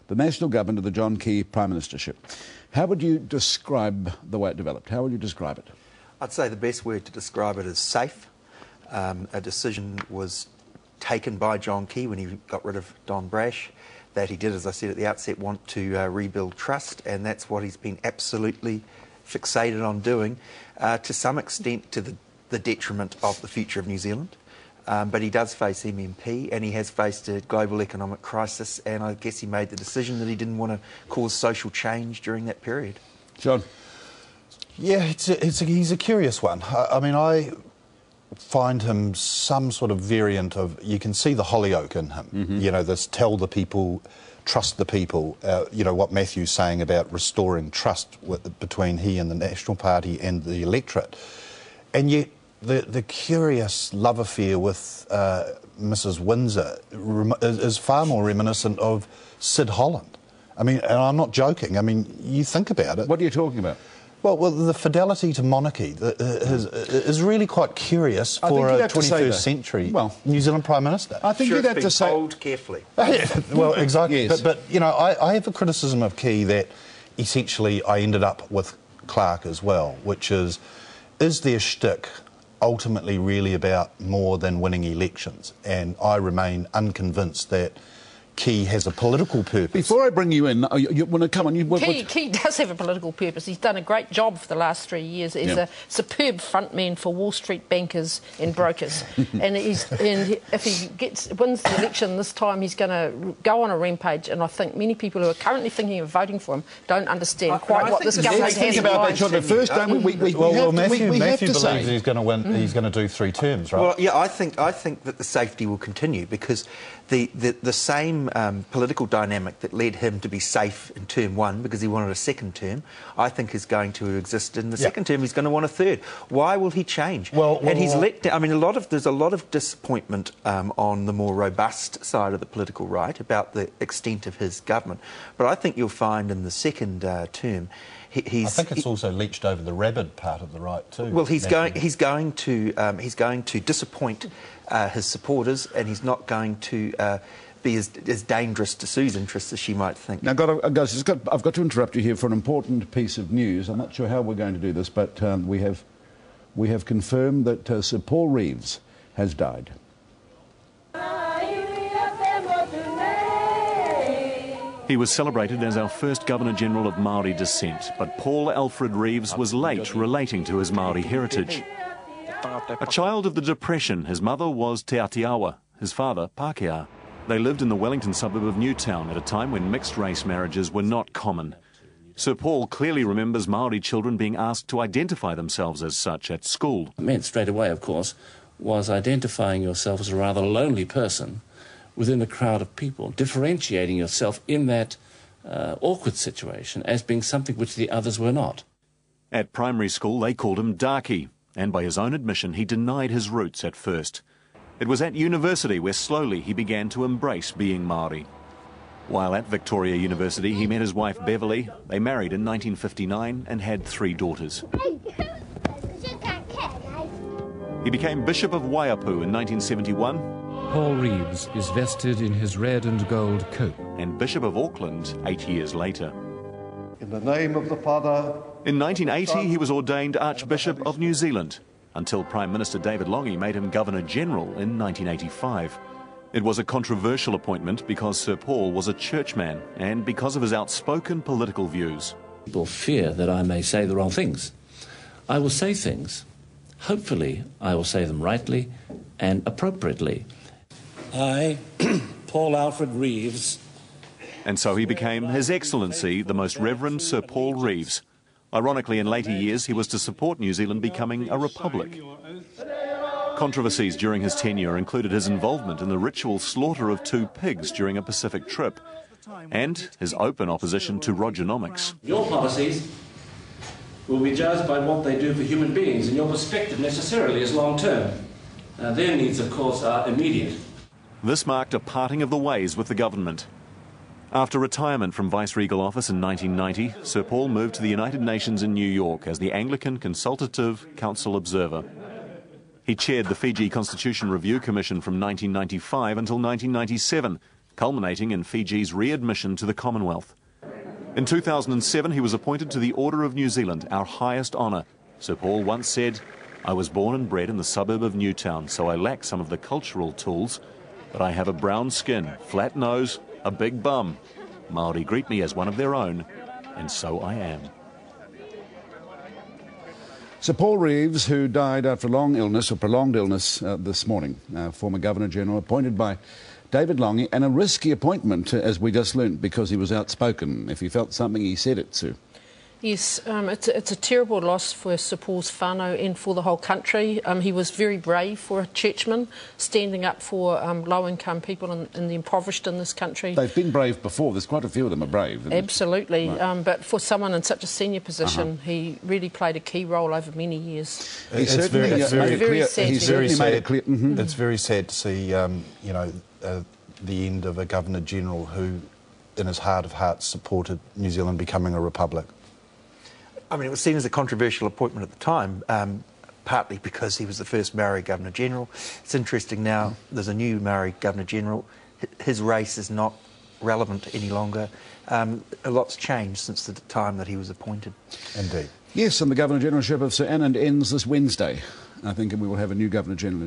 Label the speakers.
Speaker 1: the national government of the John Key Prime Ministership. How would you describe the way it developed? How would you describe it?
Speaker 2: I'd say the best word to describe it is safe. A decision was taken by John Key when he got rid of Don Brash that he did, as I said at the outset, want to rebuild trust, and that's what he's been absolutely fixated on doing, to some extent to the detriment of the future of New Zealand. But he does face MMP, and he has faced a global economic crisis, and I guess he made the decision that he didn't want to cause social change during that period.
Speaker 1: John?
Speaker 3: Yeah, he's a curious one. I mean, I find him some sort of variant of, you can see the Hollyoak in him, you know, this tell the people, trust the people, you know, what Matthew's saying about restoring trust between he and the National Party and the electorate. And yet, the curious love affair with Mrs Windsor is far more reminiscent of Sid Holland. I mean, and I'm not joking, I mean, you think about it.
Speaker 1: What are you talking about?
Speaker 3: Well, the fidelity to monarchy is really quite curious for a 21st century New Zealand Prime Minister.
Speaker 2: I think you'd have to say... Hold carefully.
Speaker 3: Well, exactly.
Speaker 1: Yes.
Speaker 3: But, you know, I have a criticism of Key that essentially I ended up with Clark as well, which is their shtick ultimately really about more than winning elections? And I remain unconvinced that Key has a political purpose.
Speaker 1: Before I bring you in, you want to come on?
Speaker 4: Key does have a political purpose. He's done a great job for the last 3 years. He's a superb frontman for Wall Street bankers and brokers. and if he wins the election this time, he's going to go on a rampage. And I think many people who are currently thinking of voting for him don't understand quite what this government has
Speaker 1: think about that, John, but first, don't we?
Speaker 3: Matthew believes
Speaker 1: say
Speaker 3: he's going to win. He's going to do 3 terms, right?
Speaker 2: Well, yeah, I think that the safety will continue because the same political dynamic that led him to be safe in term 1 because he wanted a second term, I think is going to exist in the second term. He's going to want a third. Why will he change? He's let down. I mean, there's a lot of disappointment on the more robust side of the political right about the extent of his government. But I think you'll find in the second term, I
Speaker 3: think it's also leached over the rabid part of the right too.
Speaker 2: Well, he's going to disappoint his supporters, and he's not going to be as dangerous to Sue's interests as she might think.
Speaker 1: Now, guys, I've got to interrupt you here for an important piece of news. I'm not sure how we're going to do this, but we have confirmed that Sir Paul Reeves has died.
Speaker 5: He was celebrated as our first Governor-General of Māori descent, but Paul Alfred Reeves was late relating to his Māori heritage. A child of the Depression, his mother was Te Aotearoa, his father Pākehā. They lived in the Wellington suburb of Newtown at a time when mixed-race marriages were not common. Sir Paul clearly remembers Māori children being asked to identify themselves as such at school.
Speaker 6: It meant straight away, of course, was identifying yourself as a rather lonely person within a crowd of people, differentiating yourself in that awkward situation as being something which the others were not.
Speaker 5: At primary school, they called him Darky, and by his own admission, he denied his roots at first. It was at university where slowly he began to embrace being Māori. While at Victoria University, he met his wife Beverly. They married in 1959 and had 3 daughters. He became Bishop of Waiapu in 1971.
Speaker 7: Paul Reeves is vested in his red and gold coat.
Speaker 5: And Bishop of Auckland 8 years later.
Speaker 8: In the name of the Father...
Speaker 5: In 1980, he was ordained Archbishop of New Zealand, until Prime Minister David Lange made him Governor-General in 1985. It was a controversial appointment because Sir Paul was a churchman and because of his outspoken political views.
Speaker 6: People fear that I may say the wrong things. I will say things. Hopefully, I will say them rightly and appropriately.
Speaker 9: I, Paul Alfred Reeves.
Speaker 5: And so he became His Excellency, the Most Reverend Sir Paul Reeves. Ironically, in later years, he was to support New Zealand becoming a republic. Controversies during his tenure included his involvement in the ritual slaughter of 2 pigs during a Pacific trip and his open opposition to Rogernomics.
Speaker 6: Your policies will be judged by what they do for human beings, and your perspective necessarily is long-term. Their needs, of course, are immediate.
Speaker 5: This marked a parting of the ways with the government. After retirement from Viceregal office in 1990, Sir Paul moved to the United Nations in New York as the Anglican Consultative Council Observer. He chaired the Fiji Constitution Review Commission from 1995 until 1997, culminating in Fiji's readmission to the Commonwealth. In 2007, he was appointed to the Order of New Zealand, our highest honour. Sir Paul once said, "I was born and bred in the suburb of Newtown, so I lack some of the cultural tools, but I have a brown skin, flat nose, a big bum. Māori greet me as one of their own, and so I am."
Speaker 1: Sir Paul Reeves, who died after a long illness, or prolonged illness, this morning, former Governor-General, appointed by David Lange, and a risky appointment, as we just learnt, because he was outspoken. If he felt something, he said it, Sue.
Speaker 4: Yes, it's a terrible loss for Sir Paul's whānau and for the whole country. He was very brave for a churchman, standing up for low-income people and the impoverished in this country.
Speaker 1: They've been brave before. There's quite a few of them are brave.
Speaker 4: Absolutely,
Speaker 1: right.
Speaker 4: But for someone in such a senior position, he really played a key role over many years.
Speaker 3: It's very sad to see, you know, the end of a Governor-General who, in his heart of hearts, supported New Zealand becoming a republic.
Speaker 2: I mean, it was seen as a controversial appointment at the time, partly because he was the first Maori Governor-General. It's interesting now, there's a new Maori Governor-General. His race is not relevant any longer. A lot's changed since the time that he was appointed.
Speaker 3: Indeed.
Speaker 1: Yes, and the Governor-Generalship of Sir Anand ends this Wednesday. I think we will have a new Governor-General